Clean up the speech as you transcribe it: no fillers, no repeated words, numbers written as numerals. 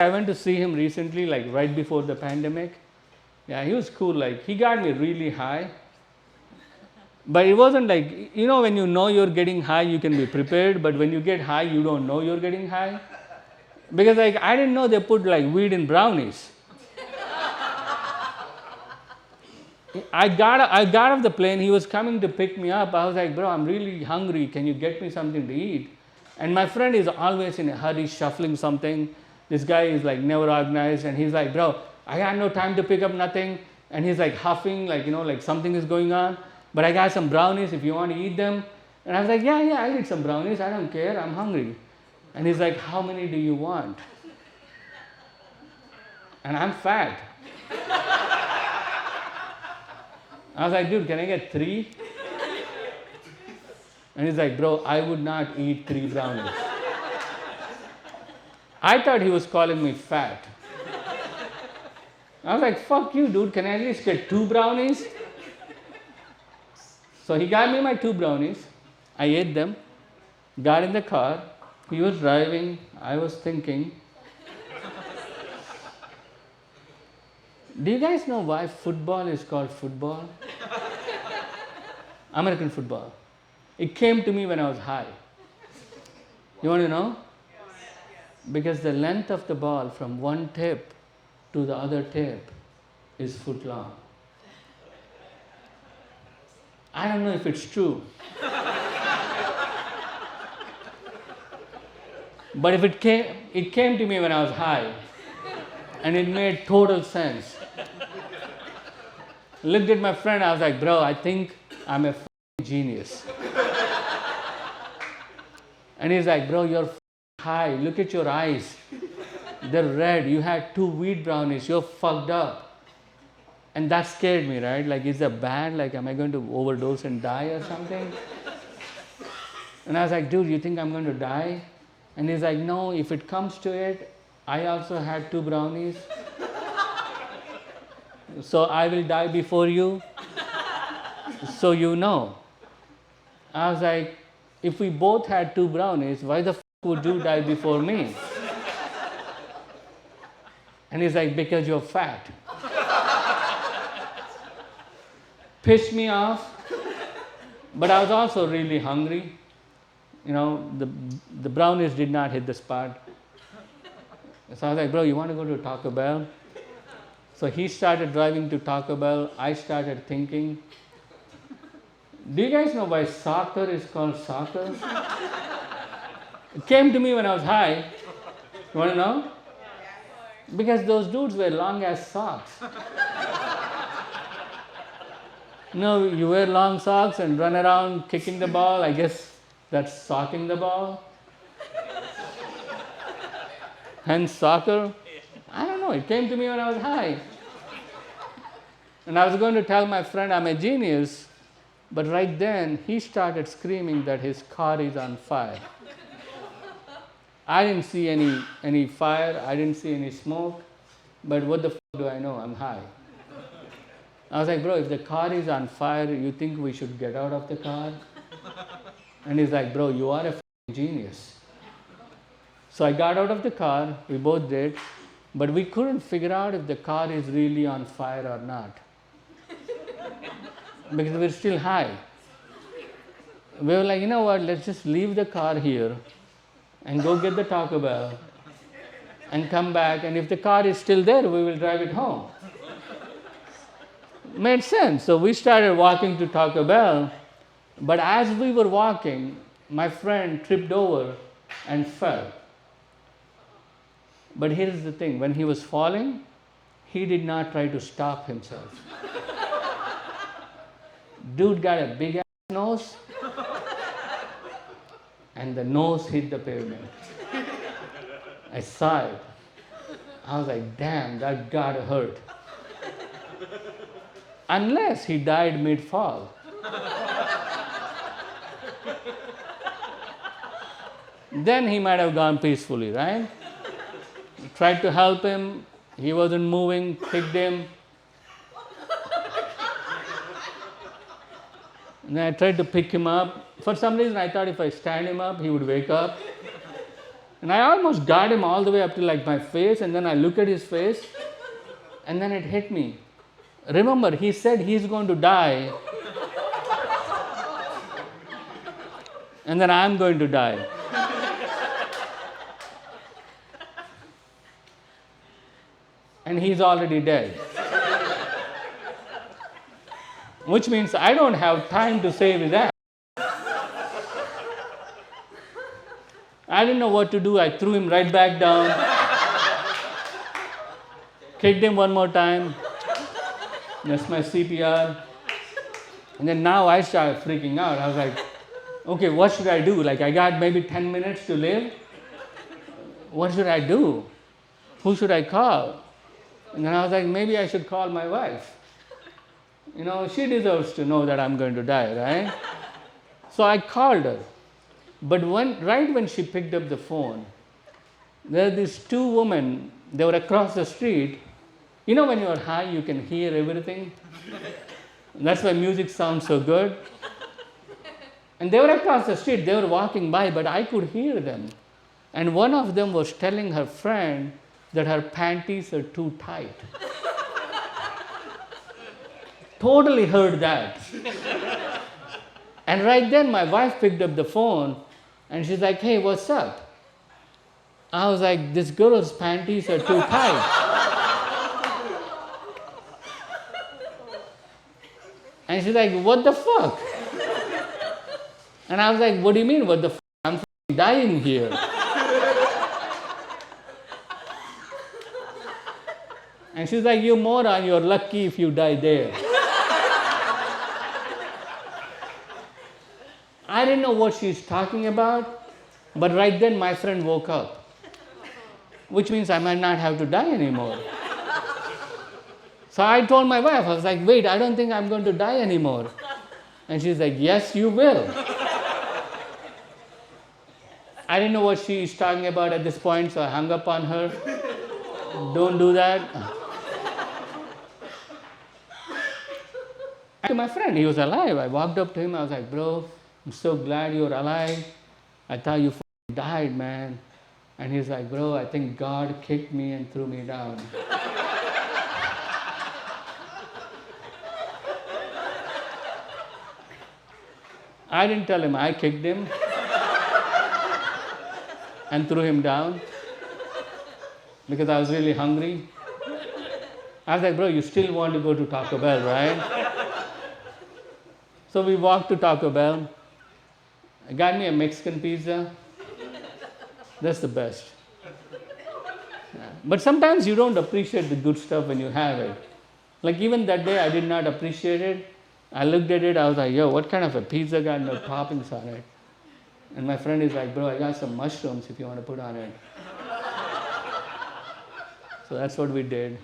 I went to see him recently, like right before the pandemic. Yeah, he was cool. Like he got me really high. But it wasn't like, when you know you're getting high, you can be prepared. But when you get high, you don't know you're getting high. Because like I didn't know they put like weed in brownies. I got off the plane. He was coming to pick me up. I was like, bro, I'm really hungry. Can you get me something to eat? And my friend is always in a hurry, shuffling something. This guy is like never organized. And he's like, bro, I got no time to pick up nothing. And he's like huffing, like, like something is going on. But I got some brownies if you want to eat them. And I was like, yeah, I'll eat some brownies. I don't care. I'm hungry. And he's like, how many do you want? And I'm fat. I was like, dude, can I get 3? And he's like, bro, I would not eat 3 brownies. I thought he was calling me fat. I was like, fuck you, dude, can I at least get 2 brownies? So he got me my 2 brownies. I ate them, got in the car. He was driving. I was thinking, do you guys know why football is called football? American football. It came to me when I was high. You want to know? Because the length of the ball from one tip to the other tip is foot long. I don't know if it's true. But if it came to me when I was high, and it made total sense. Looked at my friend, I was like, bro, I think I'm a genius. And he's like, bro, you're high. Look at your eyes. They're red. You had 2 wheat brownies. You're fucked up. And that scared me, right? Like, is that bad? Like, am I going to overdose and die or something? And I was like, dude, you think I'm going to die? And he's like, no, if it comes to it, I also had 2 brownies. So I will die before you. So you know. I was like, if we both had 2 brownies, why the would you die before me? And he's like, because you're fat. Pissed me off. But I was also really hungry. The brownies did not hit the spot. So I was like, bro, you want to go to Taco Bell? So he started driving to Taco Bell. I started thinking, do you guys know why soccer is called soccer? It came to me when I was high. You want to know? Because those dudes wear long ass socks. You wear long socks and run around kicking the ball. I guess that's socking the ball. Hence soccer. I don't know. It came to me when I was high. And I was going to tell my friend I'm a genius. But right then, he started screaming that his car is on fire. I didn't see any fire. I didn't see any smoke. But what the do I know? I'm high. I was like, bro, if the car is on fire, you think we should get out of the car? And he's like, bro, you are a genius. So I got out of the car. We both did. But we couldn't figure out if the car is really on fire or not. Because we're still high. We were like, you know what, let's just leave the car here and go get the Taco Bell and come back. And if the car is still there, we will drive it home. Made sense. So we started walking to Taco Bell. But as we were walking, my friend tripped over and fell. But here's the thing. When he was falling, he did not try to stop himself. Dude got a big ass nose, and the nose hit the pavement. I saw it. I was like, damn, that gotta hurt. Unless he died mid-fall. Then he might have gone peacefully, right? Tried to help him. He wasn't moving, picked him. And then I tried to pick him up. For some reason, I thought if I stand him up, he would wake up. And I almost got him all the way up to like my face, and then I look at his face, and then it hit me. Remember, he said he's going to die, and then I'm going to die. And he's already dead. Which means I don't have time to save that. I didn't know what to do. I threw him right back down, kicked him one more time. That's my CPR. And then now I started freaking out. I was like, okay, what should I do? Like, I got maybe 10 minutes to live. What should I do? Who should I call? And then I was like, maybe I should call my wife. You know, she deserves to know that I'm going to die, right? So I called her. But right when she picked up the phone, there are these two women, they were across the street. You know, when you're high, you can hear everything. That's why music sounds so good. And they were across the street, they were walking by, but I could hear them. And one of them was telling her friend that her panties are too tight. Totally heard that. And right then my wife picked up the phone and she's like, hey, what's up? I was like, this girl's panties are too tight. And she's like, what the fuck? And I was like, what do you mean, what the fuck? I'm dying here. And she's like, you moron, you're lucky if you die there. I didn't know what she's talking about, but right then my friend woke up, which means I might not have to die anymore. So I told my wife, I was like, wait, I don't think I'm going to die anymore. And she's like, yes, you will. I didn't know what she's talking about at this point, so I hung up on her. Don't do that. To my friend, he was alive. I walked up to him, I was like, bro, I'm so glad you're alive. I thought you died, man. And he's like, bro, I think God kicked me and threw me down. I didn't tell him I kicked him and threw him down because I was really hungry. I was like, bro, you still want to go to Taco Bell, right? So we walked to Taco Bell. I got me a Mexican pizza. That's the best. Yeah. But sometimes you don't appreciate the good stuff when you have it. Like even that day, I did not appreciate it. I looked at it, I was like, yo, what kind of a pizza got no toppings on it? And my friend is like, bro, I got some mushrooms if you want to put on it. So that's what we did.